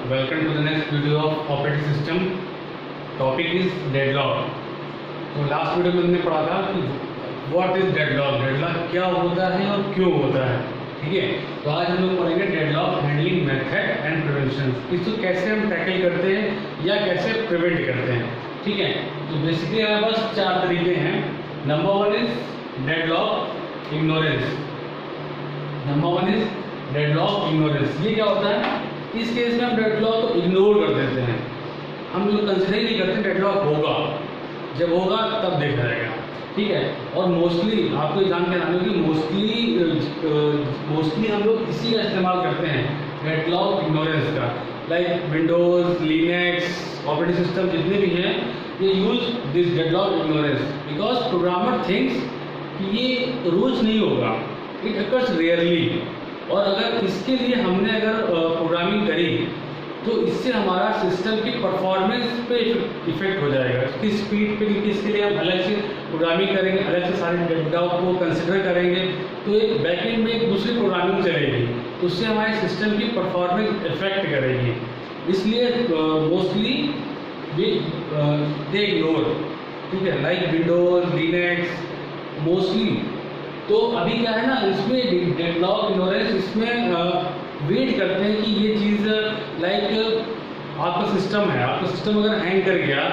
Welcome to the next video of operating system. Topic is deadlock. तो last video में हमने पढ़ा था कि व्हाट इज डेडलॉक, डेडलॉक क्या होता है और क्यों होता है। ठीक है, तो आज हम लोग पढ़ेंगे deadlock handling method and prevention. इसको कैसे हम टैकल करते हैं या कैसे प्रिवेंट करते हैं। ठीक है, तो बेसिकली हमारे पास चार तरीके हैं। Number one is deadlock ignorance. Number one is deadlock ignorance. ये क्या होता है, इस केस में हम डेडलॉक को इग्नोर कर देते हैं, हम लोग कंसिडर ही नहीं करते डेडलॉक होगा, जब होगा तब देखा जाएगा। ठीक है, और मोस्टली आपको जान के आने की मोस्टली हम लोग इसी का इस्तेमाल करते हैं, डेडलॉक इग्नोरेंस का। Like Windows, Linux, operating system जितने भी हैं ये use this deadlock ignorance because programmer thinks कि ये रोज नहीं होगा, इट अकर्स रेयरली। और अगर इसके लिए हमने अगर प्रोग्रामिंग करी तो इससे हमारा सिस्टम की परफॉर्मेंस पे इफेक्ट हो जाएगा, इसकी स्पीड पे, क्योंकि इसके लिए हम अलग से प्रोग्रामिंग करेंगे, अलग से सारे डेटा को कंसिडर करेंगे, तो एक बैकएंड में एक दूसरी प्रोग्रामिंग चलेगी, तो उससे हमारे सिस्टम की परफॉर्मेंस इफेक्ट करेगी। इसलिए मोस्टली दे इग्नोर। ठीक है, लाइक विंडोज, लिनक्स मोस्टली। तो अभी क्या है ना, इसमें डेडलॉक इग्नोरेंस इसमें वेट करते हैं कि ये चीज़ लाइक आपका सिस्टम है, आपका सिस्टम अगर हैंग कर गया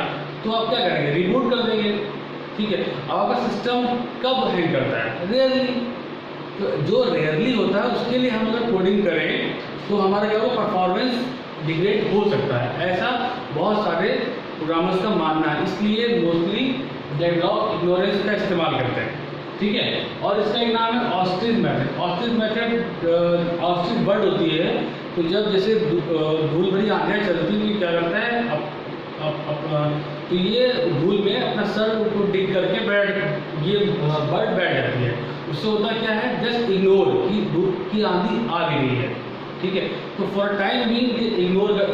तो आप क्या करेंगे, रिबूट कर देंगे। ठीक है, आपका सिस्टम कब हैंग करता है, रेयरली। तो जो रेयरली होता है उसके लिए हम अगर कोडिंग करें तो हमारा क्या होगा, परफॉर्मेंस डिग्रेड हो सकता है, ऐसा बहुत सारे प्रोग्रामर्स का मानना है। इसलिए मोस्टली डेडलॉक इग्नोरेंस का इस्तेमाल करते हैं। ठीक है, और इसका एक नाम है ostrich method. Ostrich method ostrich bird होती है, तो जब जैसे धूल भरी आंधियाँ चलती तो क्या करता है, तो ये धूल में अपना सर को डिग करके ये बर्ड बैठ जाती है। उससे होता क्या है, जस्ट इग्नोर कि धूल की आंधी आ भी रही है। ठीक है, तो फॉर टाइम बीइंग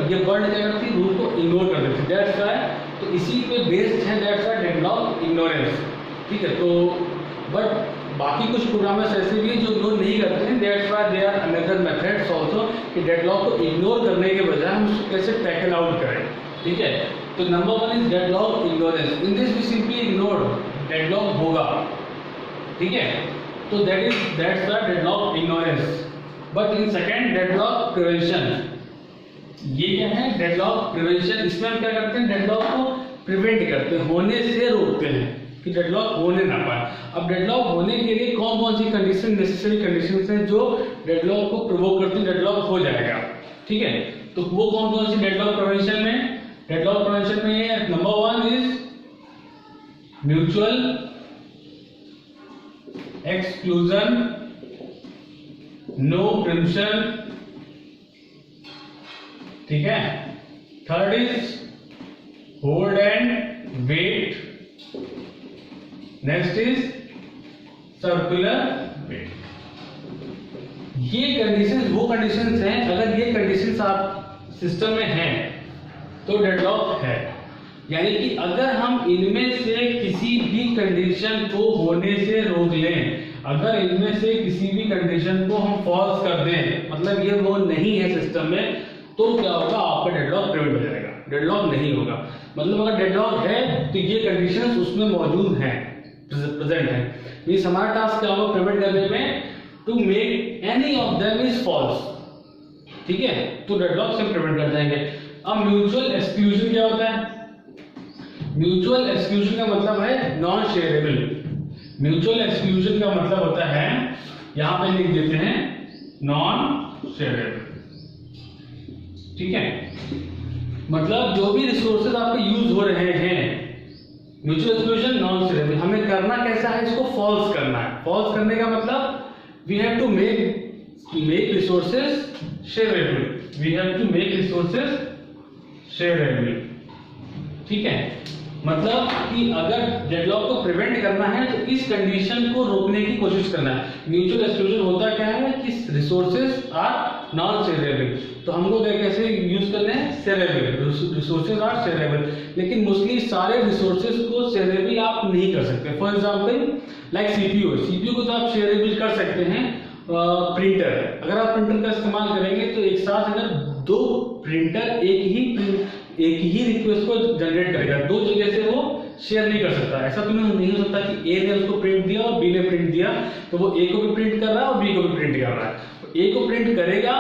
ये बर्ड क्या करती है, धूल को इग्नोर कर देती है, दैट्स व्हाई। तो इसी पे बेस्ड है दैट्स व्हाई डेडलॉक इग्नोरेंस। ठीक है, तो बट बाकी कुछ प्रोग्रामर्स ऐसे भी हैं जो इग्नोर नहीं करते हैं, that's why they are another methods also कि डेडलॉक को इग्नोर करने के बजाय हम उसको कैसे टैकल आउट करें। ठीक है, तो number one is deadlock ignorance. In this we simply ignore deadlock होगा। ठीक है, तो that's the deadlock ignorance. But in second deadlock prevention. ये क्या है, डेडलॉक प्रिवेंशन। इसमें हम क्या करते हैं, डेडलॉक को प्रिवेंट करते हैं, होने से रोकते हैं कि डेडलॉक होने ना पाए। अब डेडलॉक होने के लिए कौन कौन सी कंडीशन, नेसेसरी कंडीशंस हैं जो डेडलॉक को प्रोवोक करती हैं, डेडलॉक हो जाएगा। ठीक है, तो वो कौन कौन सी डेडलॉक प्रिवेंशन में, डेडलॉक प्रिवेंशन में number one is mutual exclusion, no preemption. ठीक है, third is hold and wait, next is circular wait. ये कंडीशंस वो कंडीशंस हैं, अगर ये कंडीशंस आप सिस्टम में हैं तो डेडलॉक है। यानी कि अगर हम इनमें से किसी भी कंडीशन को होने से रोक लें, अगर इनमें से किसी भी कंडीशन को हम फॉल्स कर दें, मतलब ये वो नहीं है सिस्टम में, तो क्या होगा, आपका डेडलॉक प्रिवेंट हो जाएगा, डेडलॉक नहीं होगा। मतलब अगर डेडलॉक है तो ये कंडीशंस उसमें मौजूद हैं, प्रेजेंट है। मींस हमारा टास्क क्या होगा प्रिवेंट करने में, to make any of them is false. ठीक है, तो डेडलॉक से प्रिवेंट कर जाएंगे। अब म्यूचुअल एक्सक्लूजन क्या होता है, म्यूचुअल एक्सक्लूजन का मतलब है नॉन शेयरेबल। म्यूचुअल एक्सक्लूजन का मतलब होता है, यहां पे लिख देते हैं नॉन शेयरेबल। ठीक है, मतलब जो भी रिसोर्सेज आपके यूज हो रहे हैं, म्यूचुअल एक्सक्लूजन नॉन शेयरेबल, हमें करना कैसा है, इसको फॉल्स करना है। फॉल्स करने का मतलब we have to make resources shareable, we have to make resources shareable. ठीक है, मतलब कि अगर डेडलॉक को प्रिवेंट करना है तो इस कंडीशन को रोकने की कोशिश करना है। म्यूचुअल एक्सक्लूजन होता क्या है कि रिसोर्सेज आर नॉन शेयरेबल, तो हमको कैसे यूज करना है, शेयरेबल, रिसोर्सेज आर शेयरेबल। लेकिन मोस्टली सारे रिसोर्सेज को शेयरेबल आप नहीं कर सकते। फॉर एग्जांपल लाइक सीपीयू को तो आप शेयरेबल कर सकते हैं। प्रिंटर, अगर आप प्रिंटर का इस्तेमाल करेंगे तो एक साथ अगर दो प्रिंटर एक ही रिक्वेस्ट को जनरेट करेगा, दो जगह से वो शेयर नहीं कर सकता। ऐसा तो नहीं हो सकता कि ए ने उसको प्रिंट दिया और बी ने प्रिंट दिया, तो वो ए को भी प्रिंट कर रहा है और बी को भी प्रिंट कर रहा है। ए को प्रिंट करेगा,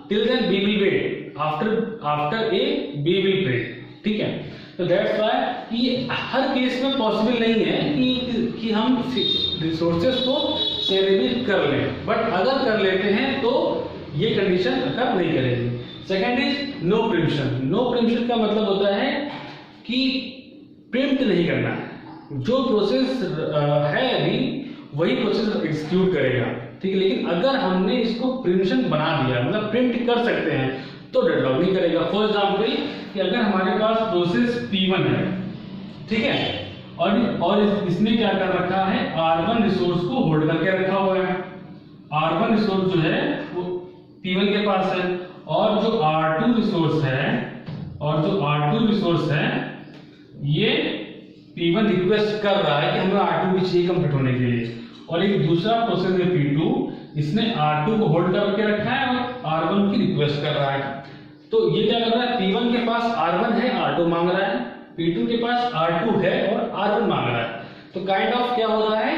till then B will wait, after A B will print, ठीक है। तो दैट्स व्हाई कि हर केस में पॉसिबल नहीं है कि हम रिसोर्सेज को शेयरेबल कर लें, बट अगर कर लेते हैं तो ये कंडीशन अकर नहीं करेगी। Second is no preemption. No preemption का मतलब होता है कि प्रिम्प्ट नहीं करना है, जो प्रोसेस है अभी वही प्रोसेस एग्जीक्यूट करेगा, ठीक है। लेकिन अगर हमने इसको प्रिम्पशन बना दिया, मतलब प्रिंट कर सकते हैं, तो डेडलॉक नहीं करेगा। फॉर एग्जाम्पल कि अगर हमारे पास प्रोसेस P1 है, ठीक है, और इसने क्या कर रखा है, R1 रिसोर्स को होल्ड करके रखा हुआ है। R1 रिसोर्स जो है वो P1 के पास है, और जो R2 रिसोर्स है ये P1 रिक्वेस्ट कर रहा है कि हमें R2 भी चाहिए कंप्लीट होने के लिए, और एक दूसरा प्रोसेस है P2, इसने R2 को होल्ड करके रखा है और R1 की रिक्वेस्ट कर रहा है। तो ये क्या कर रहा है, P1 के पास R1 है, R2 मांग रहा है, P2 के पास R2 है और R1 मांग रहा है। तो काइंड ऑफ क्या हो रहा है,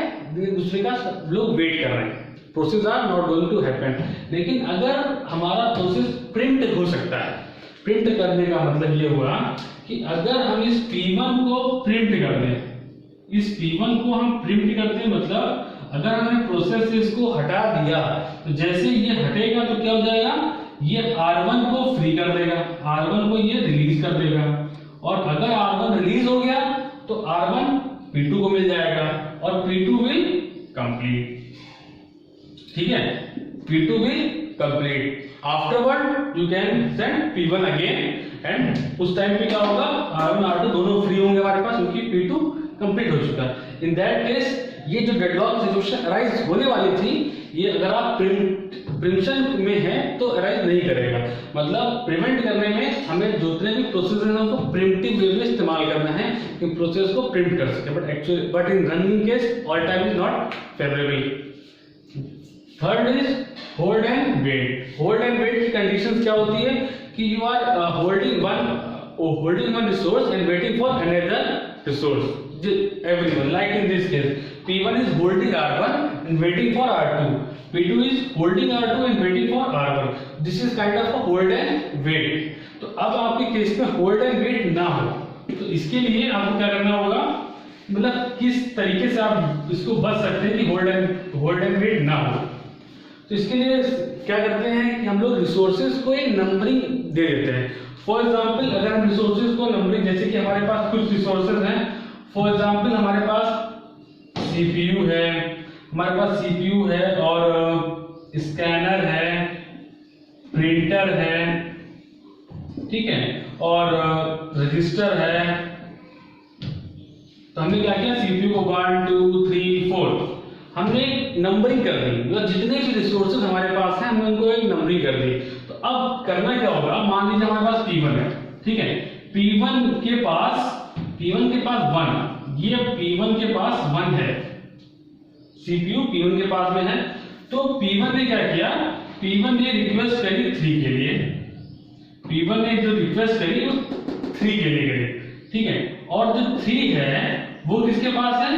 दूसरे का लोग वेट कर रहे हैं, process are not going to happen. लेकिन अगर हमारा प्रोसेस प्रिंट हो सकता है, प्रिंट करने का मतलब ये हुआ कि अगर हम इस P1 को प्रिंट कर दें, इस P1 को हम प्रिंट कर दें, मतलब अगर हमने प्रोसेस से इसको हटा दिया, तो जैसे ये हटेगा तो क्या हो जाएगा, ये R1 को फ्री कर देगा, R1 को ये रिलीज कर देगा, और अगर R1 रिलीज हो गया तो R1 P2 को मिल जाएगा और P2 विल कंप्लीट, ठीक है, P2 will complete. Afterward you can send P1 again, and उस टाइम पे क्या होगा, R1 R2 दोनों फ्री होंगे हमारे पास, क्योंकि P2 कंप्लीट हो चुका है। इन दैट केस ये जो डेडलॉक सिचुएशन अराइज होने वाली थी, ये अगर आप प्रिम्पशन में है तो अराइज नहीं करेगा। मतलब प्रिवेंट करने में हमें जितने भी प्रोसेस हैं उनको प्रिम्प्टिव वे में इस्तेमाल करना है कि प्रोसेस को प्रिम्प्ट कर सके, but in running case all time is not favourable. Third is hold and wait. Hold and wait की कंडीशंस क्या होती है कि you are holding one resource and waiting for another resource. Everyone, like in this case, P1 is holding R1 and waiting for R2. P2 is holding R2 and waiting for R1. This is kind of a hold and wait. तो अब आपके case में hold and wait ना हो, तो इसके लिए आपको क्या करना होगा, मतलब किस तरीके से आप इसको बच सकते हैं कि होल्ड एंड वेट ना हो। तो इसके लिए क्या करते हैं कि हम लोग रिसोर्सेज को एक नंबरिंग दे देते हैं। फॉर एग्जाम्पल अगर हम रिसोर्सेज को नंबरिंग, जैसे कि हमारे पास कुछ रिसोर्सेज हैं, फॉर एग्जाम्पल हमारे पास CPU है, और स्कैनर है, प्रिंटर है, ठीक है, और रजिस्टर है। तो हमने क्या किया, CPU को 1 2 3 4 हमने नंबरिंग कर दी, मतलब जितने भी रिसोर्सेज हमारे पास हैं हमने उनको एक नंबरिंग कर दी। तो अब करना क्या होगा, मान लीजिए हमारे पास P1 है, ठीक है, P1 के पास 1, ये P1 के पास 1 है, CPU P1 के पास में है। तो P1 ने क्या किया, P1 ने रिक्वेस्ट करी 3 के लिए, P1 ने जो रिक्वेस्ट करी वो 3 के लिए करी, ठीक है, और जो 3 है वो किसके पास है,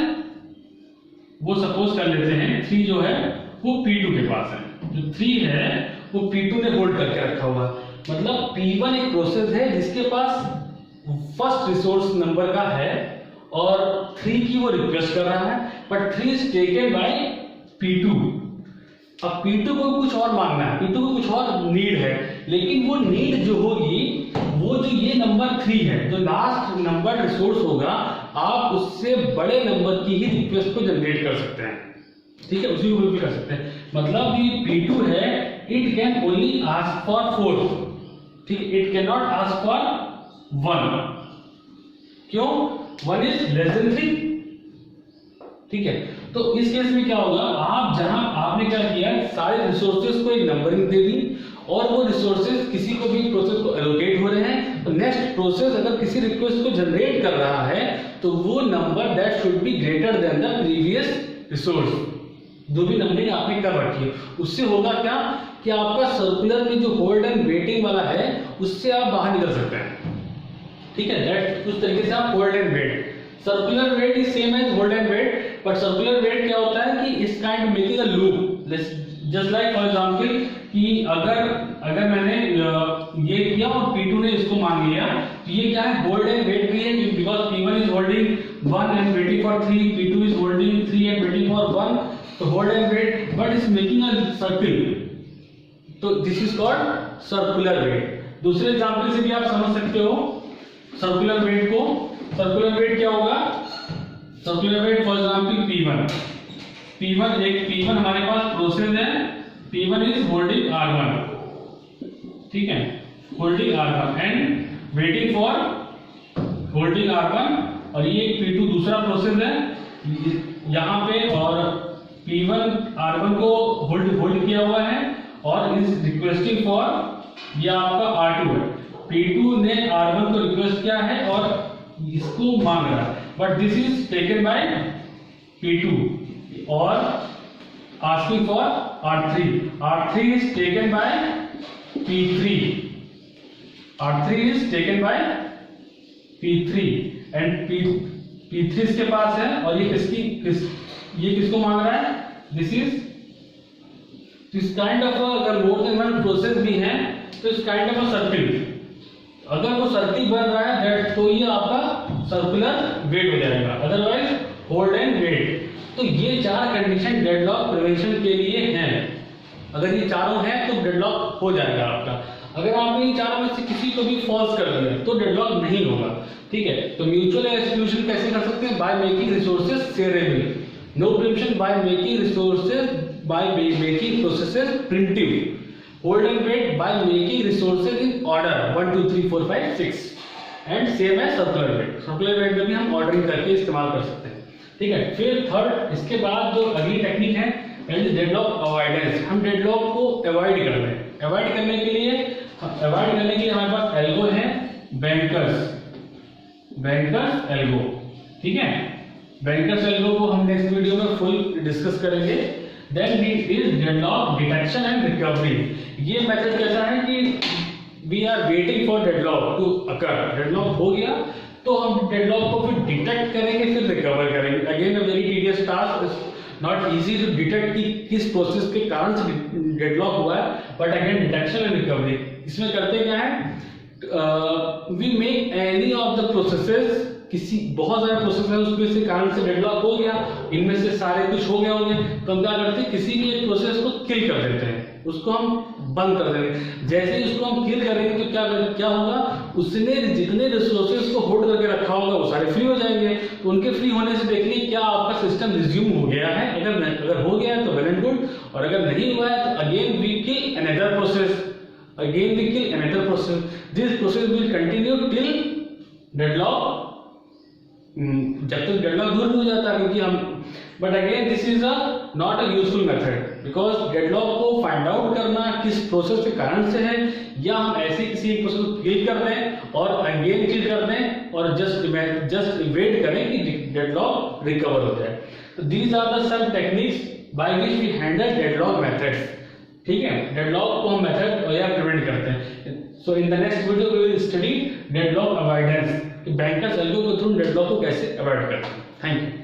वो सपोज कर लेते हैं 3 जो है वो P2 के पास है, जो 3 है वो P2 ने होल्ड करके रखा हुआ। मतलब P1 एक प्रोसेस है जिसके पास फर्स्ट रिसोर्स नंबर का है और 3 की वो रिक्वेस्ट कर रहा है, but 3 is taken by P2। अब P2 को कुछ और मांगना है, P2 को कुछ और नीड है, लेकिन वो नीड जो होगी, वो जो ये नंबर 3 है, जो लास्ट नंबर रिसोर्स होगा, आप उससे बड़े नंबर की ही रिक्वेस्ट को जनरेट कर सकते हैं, ठीक है, उसी को भी कर सकते हैं। मतलब ये P2 है, it can only ask for 4, ठीक है, it can not ask for 1। क्यों, 1 इज लेस देन 3, ठीक है। तो इस केस में क्या होगा, आप जहां आपने क्या किया, सारे रिसोर्सेज को एक नंबरिंग दे दी, और वो रिसोर्सेज किसी को भी प्रोसेस को एलोकेट हो रहे हैं, तो नेक्स्ट प्रोसेस अगर किसी रिक्वेस्ट को जनरेट कर रहा है तो वो number that should be greater than the previous resource, जो भी नंबरिंग आपने कर रखी है। उससे होगा क्या कि आपका सर्कुलर में जो होल्ड एंड वेटिंग वाला है उससे आप बाहर निकल सकते हैं। ठीक है, दैट उस तरीके से आप hold and wait. Circular wait is same as hold and wait, but circular wait क्या होता है कि इस kind making a loop, just like for example कि अगर मैंने ये किया और P2 ने इसको मान लिया, तो ये क्या है, होल्ड एंड वेट भी है, because P1 is holding 1 and waiting for 3, P2 is holding 3 and waiting for 1, तो hold and wait, but is making a circle, तो this is called circular wait. दूसरे एग्जांपल से भी आप समझ सकते हो सर्कुलर वेट को। सर्कुलर वेट क्या होगा, circular wait for example P1 हमारे पास प्रोसेस है, P1 इज होल्डिंग R1, ठीक है, holding R1 and waiting for holding R1, और ये P2 दूसरा प्रोसेस है यहाँ पे, और P1 R1 को होल्ड किया हुआ है और इज रिक्वेस्टिंग फॉर, ये आपका R2 है, P2 ने R1 को रिक्वेस्ट किया है और इसको मांग रहा है, but this is taken by P2 और asking for R3. R3 is taken by P3. R3 is taken by P3 and P3 इसके पास है, और ये किसको मांग रहा है, दिस काइंड ऑफ, अगर मोर देन वन प्रोसेस भी है तो इस काइंड ऑफ अ सर्किल, अगर वो सर्किल बन रहा है दैट, तो ये आपका सर्कुलर वेट हो जाएगा, अदरवाइज होल्ड एंड वेट। तो ये चार कंडीशन डेडलॉक प्रिवेंशन के लिए हैं। अगर ये चारों हैं तो डेडलॉक हो जाएगा आपका। अगर आपने इन चारों में से किसी को भी फॉल्स कर दिया तो डेडलॉक नहीं होगा। ठीक है, तो म्यूचुअल एक्सक्लूजन कैसे कर सकते हैं, by making resources shareable, no prevention by making resources, by making processes primitive, hold and wait by making resources in order 1 2 3 4 5 6, and same है सर्कुलर वेट। सर्कुलर वेट में भी हम ऑर्डरिंग करके इस्तेमाल कर सकते हैं। ठीक है, फिर थर्ड, इसके बाद जो अगली टेक्निक है डेडलॉक अवॉइडेंस। हम डेडलॉक को अवॉइड कर रहे हैं। अवॉइड करने के लिए हमारे पास एल्गो है, बैंकर्स एल्गो। ठीक है, बैंकर्स एल्गो को हम नेक्स्ट वीडियो में फुल डिस्कस करेंगे। Then is deadlock detection and recovery. ये मेथड कैसा है कि we are waiting for deadlock to occur, deadlock हो गया तो हम डेडलॉक को फिर डिटेक्ट करेंगे, फिर रिकवर करेंगे। Again a very tedious task, not easy to detect कि किस प्रोसेस के कारण से डेडलॉक हुआ है, but again detection and recovery. इसमें करते क्या है, we make any of the processes, किसी बहुत सारे प्रोसेस है उसमें से कारण से डेडलॉक हो गया, इनमें से सारे कुछ हो गए होंगे, तो हम क्या करते हैं, किसी भी एक प्रोसेस को किल कर देते हैं, उसको हम बंद कर देंगे। जैसे ही उसको हम किल करेंगे तो क्या होगा, उसने जितने रिसोर्सेज को होल्ड करके रखा होगा वो सारे फ्री हो जाएंगे। तो उनके फ्री होने से देखिए क्या आपका सिस्टम रिज्यूम हो गया है। अगर हो गया है तो वेल एंड गुड, और अगर नहीं हुआ है तो again we kill another process, this process will continue till deadlock, जब तक डेडलॉक दूर नहीं हो जाता, क्योंकि हम, but again this is not a useful method, because deadlock को फाइंड आउट करना किस प्रोसेस के कारण से है, या हम ऐसे किसी एक प्रोसेस को किल कर दें और अगेन किल कर दें और जस्ट वेट करें कि डेडलॉक रिकवर हो जाए। तो these are the some techniques by which we handle deadlock methods. ठीक है, डेडलॉक को हम मेथड या प्रिवेंट करते हैं। So in the next video we will study deadlock avoidance, banker's algo के थ्रू डेडलॉक को कैसे अवॉइड करते हैं। Thank you.